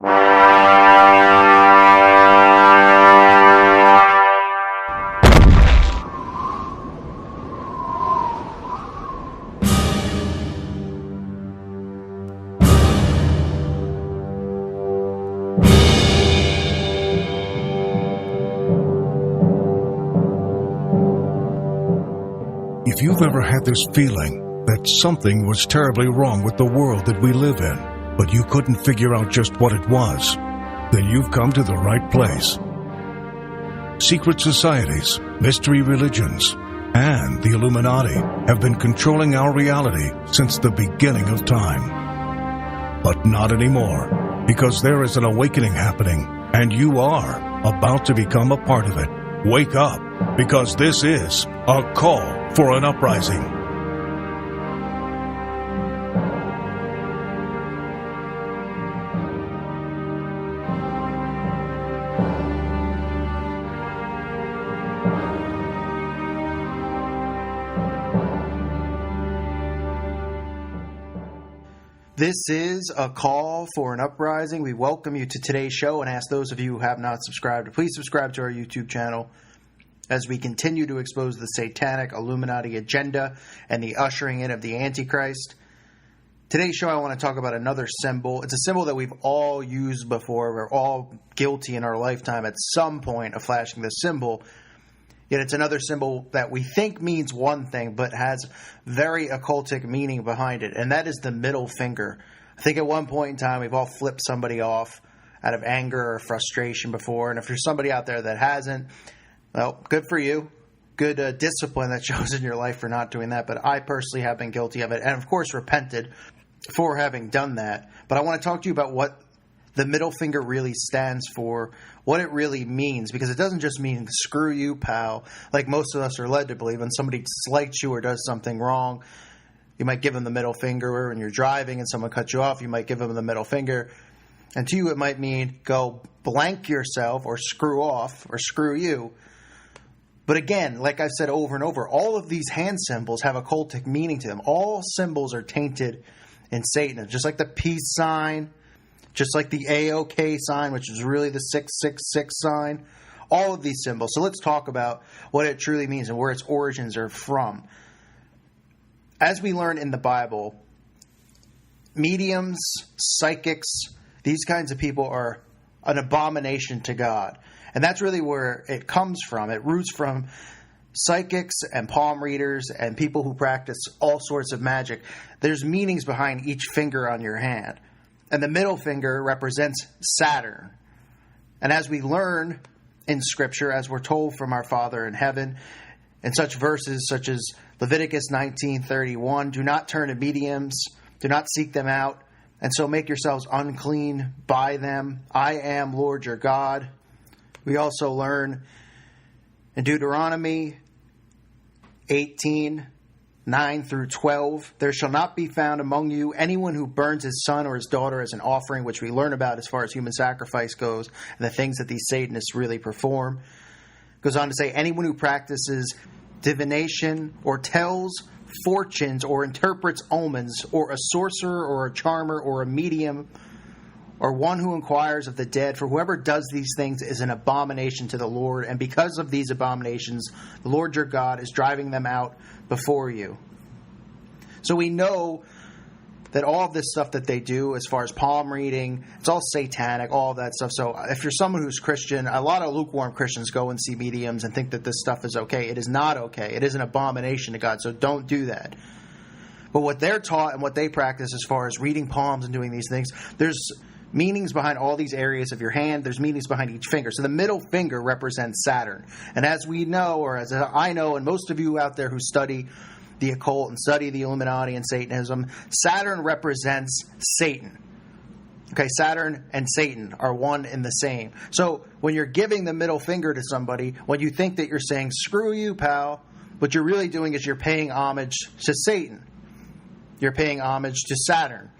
If you've ever had this feeling that something was terribly wrong with the world that we live in, but you couldn't figure out just what it was, then you've come to the right place. Secret societies, mystery religions, and the Illuminati have been controlling our reality since the beginning of time. But not anymore, because there is an awakening happening, and you are about to become a part of it. Wake up, because this is a call for an uprising. This is a call for an uprising. We welcome you to today's show and ask those of you who have not subscribed to please subscribe to our YouTube channel as we continue to expose the satanic Illuminati agenda and the ushering in of the Antichrist. Today's show, I want to talk about another symbol. It's a symbol that we've all used before. We're all guilty in our lifetime at some point of flashing this symbol. Yet it's another symbol that we think means one thing, but has very occultic meaning behind it, and that is the middle finger. I think at one point in time, we've all flipped somebody off out of anger or frustration before, and if there's somebody out there that hasn't, well, good for you. Good discipline that shows in your life for not doing that, but I personally have been guilty of it, and of course repented for having done that. But I want to talk to you about what the middle finger really stands for, what it really means, because it doesn't just mean screw you, pal, like most of us are led to believe. When somebody slights you or does something wrong, you might give them the middle finger. When you're driving and someone cuts you off, you might give them the middle finger. And to you, it might mean go blank yourself or screw off or screw you. But again, like I've said over and over, all of these hand symbols have occultic meaning to them. All symbols are tainted in Satanism, just like the peace sign, just like the AOK sign, which is really the 666 sign. All of these symbols. So let's talk about what it truly means and where its origins are from. As we learn in the Bible, mediums, psychics, these kinds of people are an abomination to God. And that's really where it comes from. It roots from psychics and palm readers and people who practice all sorts of magic. There's meanings behind each finger on your hand. And the middle finger represents Saturn. And as we learn in Scripture, as we're told from our Father in heaven, in such verses such as Leviticus 19:31, do not turn to mediums, do not seek them out, and so make yourselves unclean by them. I am Lord your God. We also learn in Deuteronomy 18:9 through 12, there shall not be found among you anyone who burns his son or his daughter as an offering, which we learn about as far as human sacrifice goes, and the things that these Satanists really perform. Goes on to say, anyone who practices divination or tells fortunes or interprets omens, or a sorcerer or a charmer or a medium, or one who inquires of the dead, for whoever does these things is an abomination to the Lord, and because of these abominations, the Lord your God is driving them out before you. So we know that all of this stuff that they do, as far as palm reading, it's all satanic, all of that stuff. So if you're someone who's Christian, a lot of lukewarm Christians go and see mediums and think that this stuff is okay. It is not okay. It is an abomination to God, so don't do that. But what they're taught and what they practice as far as reading palms and doing these things, there's meanings behind all these areas of your hand. There's meanings behind each finger. So the middle finger represents Saturn. And as we know, or as I know, and most of you out there who study the occult and study the Illuminati and Satanism, Saturn represents Satan. Okay, Saturn and Satan are one and the same. So when you're giving the middle finger to somebody, when you think that you're saying, screw you, pal, what you're really doing is you're paying homage to Satan. You're paying homage to Saturn.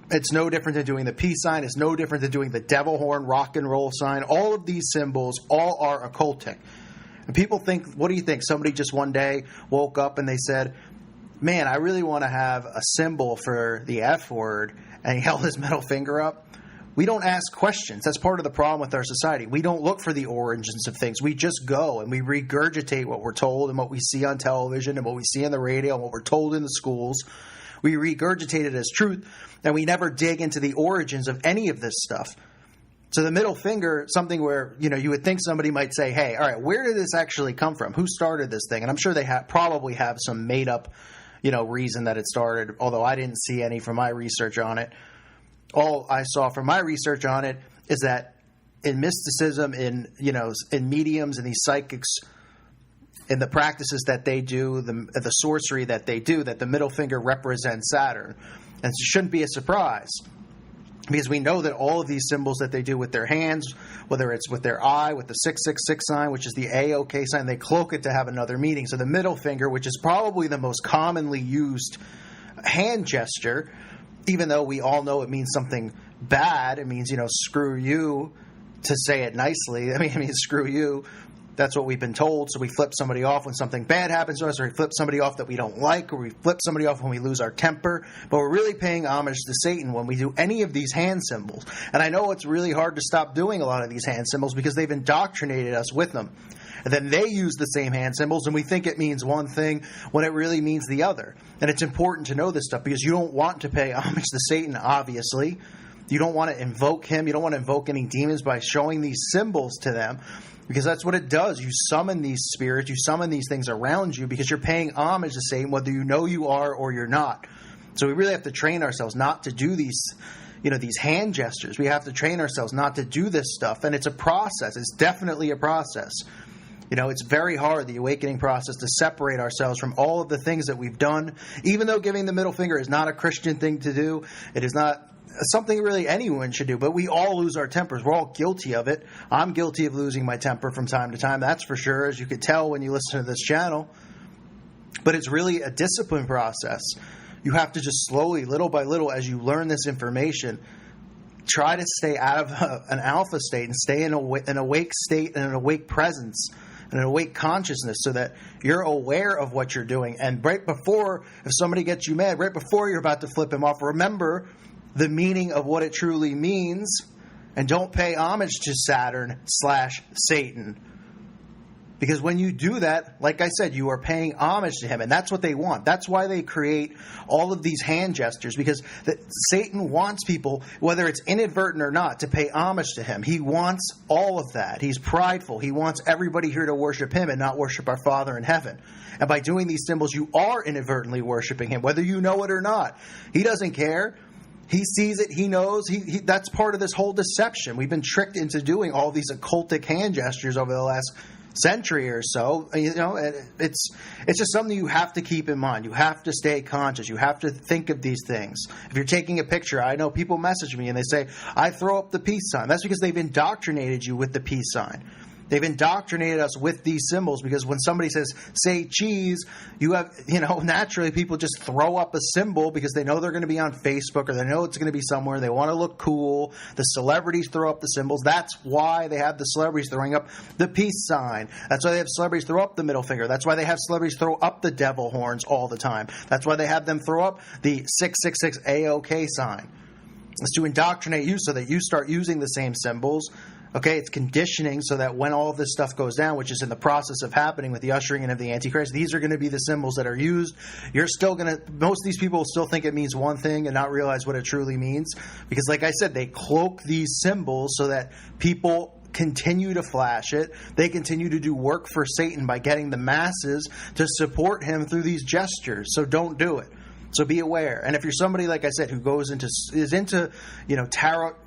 It's no different than doing the peace sign. It's no different than doing the devil horn, rock and roll sign. All of these symbols, all are occultic. And people think, what do you think? Somebody just one day woke up and they said, man, I really want to have a symbol for the F word, and he held his middle finger up. We don't ask questions. That's part of the problem with our society. We don't look for the origins of things. We just go and we regurgitate what we're told and what we see on television and what we see on the radio and what we're told in the schools. We regurgitate it as truth, and we never dig into the origins of any of this stuff. So the middle finger, something where, you would think somebody might say, hey, all right, where did this actually come from? Who started this thing? And I'm sure they probably have some made up, reason that it started, although I didn't see any from my research on it. All I saw from my research on it is that in mysticism, in mediums and these psychics, in the practices that they do, the sorcery that they do, that the middle finger represents Saturn. And it shouldn't be a surprise, because we know that all of these symbols that they do with their hands, whether it's with their eye, with the 666 sign, which is the AOK sign, they cloak it to have another meaning. So the middle finger, which is probably the most commonly used hand gesture, even though we all know it means something bad, it means, screw you, to say it nicely. I mean, screw you. That's what we've been told. So we flip somebody off when something bad happens to us, or we flip somebody off that we don't like, or we flip somebody off when we lose our temper. But we're really paying homage to Satan when we do any of these hand symbols. And I know it's really hard to stop doing a lot of these hand symbols because they've indoctrinated us with them. And then they use the same hand symbols, and we think it means one thing when it really means the other. And it's important to know this stuff because you don't want to pay homage to Satan, obviously. You don't want to invoke him. You don't want to invoke any demons by showing these symbols to them, because that's what it does. You summon these spirits, you summon these things around you because you're paying homage to Satan, whether you know you are or you're not. So we really have to train ourselves not to do these hand gestures. We have to train ourselves not to do this stuff, and it's a process. It's definitely a process. It's very hard, the awakening process, to separate ourselves from all of the things that we've done. Even though giving the middle finger is not a Christian thing to do, it is not something really anyone should do, but we all lose our tempers. We're all guilty of it. I'm guilty of losing my temper from time to time, that's for sure, as you could tell when you listen to this channel. But it's really a discipline process. You have to just slowly, little by little, as you learn this information, try to stay out of an alpha state and stay in an awake state and an awake presence and an awake consciousness, so that you're aware of what you're doing. And right before, if somebody gets you mad, right before you're about to flip him off, remember the meaning of what it truly means, and don't pay homage to Saturn/Satan. Because when you do that, like I said, you are paying homage to him, and that's what they want. That's why they create all of these hand gestures, because Satan wants people, whether it's inadvertent or not, to pay homage to him. He wants all of that. He's prideful. He wants everybody here to worship him and not worship our Father in heaven. And by doing these symbols, you are inadvertently worshiping him, whether you know it or not. He doesn't care. He sees it. He knows. That's part of this whole deception. We've been tricked into doing all these occultic hand gestures over the last century or so. It's just something you have to keep in mind. You have to stay conscious. You have to think of these things. If you're taking a picture, I know people message me and they say, I throw up the peace sign. That's because they've indoctrinated you with the peace sign. They've indoctrinated us with these symbols, because when somebody says, say cheese, you have, naturally people just throw up a symbol because they know they're going to be on Facebook, or they know it's going to be somewhere. They want to look cool. The celebrities throw up the symbols. That's why they have the celebrities throwing up the peace sign. That's why they have celebrities throw up the middle finger. That's why they have celebrities throw up the devil horns all the time. That's why they have them throw up the 666 AOK sign. It's to indoctrinate you so that you start using the same symbols. Okay, it's conditioning so that when all of this stuff goes down, which is in the process of happening with the ushering in of the Antichrist, these are going to be the symbols that are used. You're still going to, most of these people will still think it means one thing and not realize what it truly means. Because like I said, they cloak these symbols so that people continue to flash it. They continue to do work for Satan by getting the masses to support him through these gestures. So don't do it. So be aware. And if you're somebody, like I said, who is into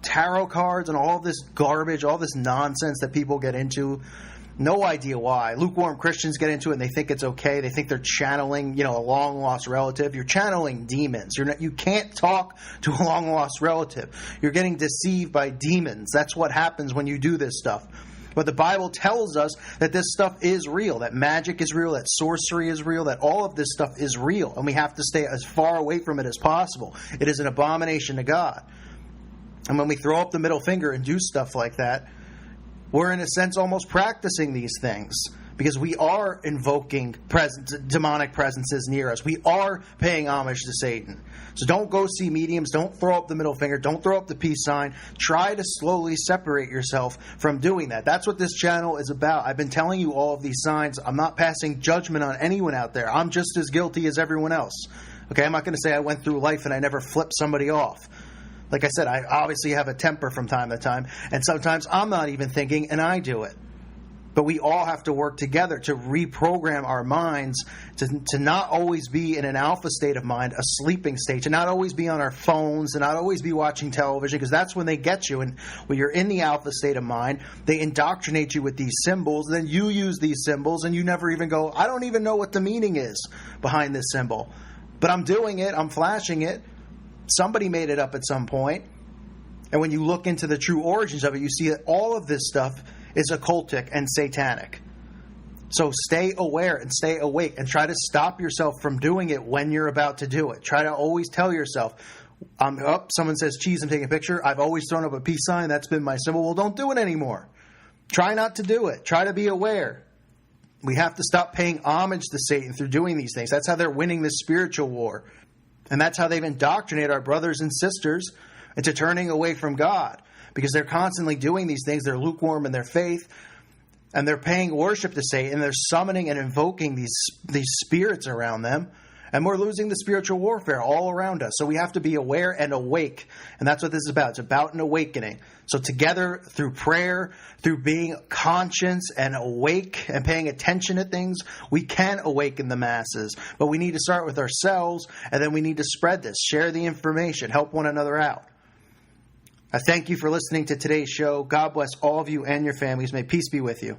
tarot cards and all this garbage, all this nonsense that people get into, no idea why. Lukewarm Christians get into it and they think it's okay. They think they're channeling, a long lost relative. You're channeling demons. You can't talk to a long lost relative. You're getting deceived by demons. That's what happens when you do this stuff. But the Bible tells us that this stuff is real, that magic is real, that sorcery is real, that all of this stuff is real, and we have to stay as far away from it as possible. It is an abomination to God. And when we throw up the middle finger and do stuff like that, we're in a sense almost practicing these things, because we are invoking demonic presences near us. We are paying homage to Satan. So don't go see mediums. Don't throw up the middle finger. Don't throw up the peace sign. Try to slowly separate yourself from doing that. That's what this channel is about. I've been telling you all of these signs. I'm not passing judgment on anyone out there. I'm just as guilty as everyone else. Okay, I'm not going to say I went through life and I never flipped somebody off. Like I said, I obviously have a temper from time to time, and sometimes I'm not even thinking and I do it. But we all have to work together to reprogram our minds to not always be in an alpha state of mind, a sleeping state, to not always be on our phones, to not always be watching television, because that's when they get you. And when you're in the alpha state of mind, they indoctrinate you with these symbols. Then you use these symbols, and you never even go, I don't even know what the meaning is behind this symbol. But I'm doing it. I'm flashing it. Somebody made it up at some point. And when you look into the true origins of it, you see that all of this stuff is occultic and satanic. So stay aware and stay awake and try to stop yourself from doing it when you're about to do it. Try to always tell yourself, I'm up, someone says, cheese, I'm taking a picture. I've always thrown up a peace sign. That's been my symbol. Well, don't do it anymore. Try not to do it. Try to be aware. We have to stop paying homage to Satan through doing these things. That's how they're winning this spiritual war. And that's how they've indoctrinated our brothers and sisters into turning away from God. Because they're constantly doing these things. They're lukewarm in their faith. And they're paying worship to Satan. They're summoning and invoking these spirits around them. And we're losing the spiritual warfare all around us. So we have to be aware and awake. And that's what this is about. It's about an awakening. So together, through prayer, through being conscious and awake and paying attention to things, we can awaken the masses. But we need to start with ourselves. And then we need to spread this. Share the information. Help one another out. I thank you for listening to today's show. God bless all of you and your families. May peace be with you.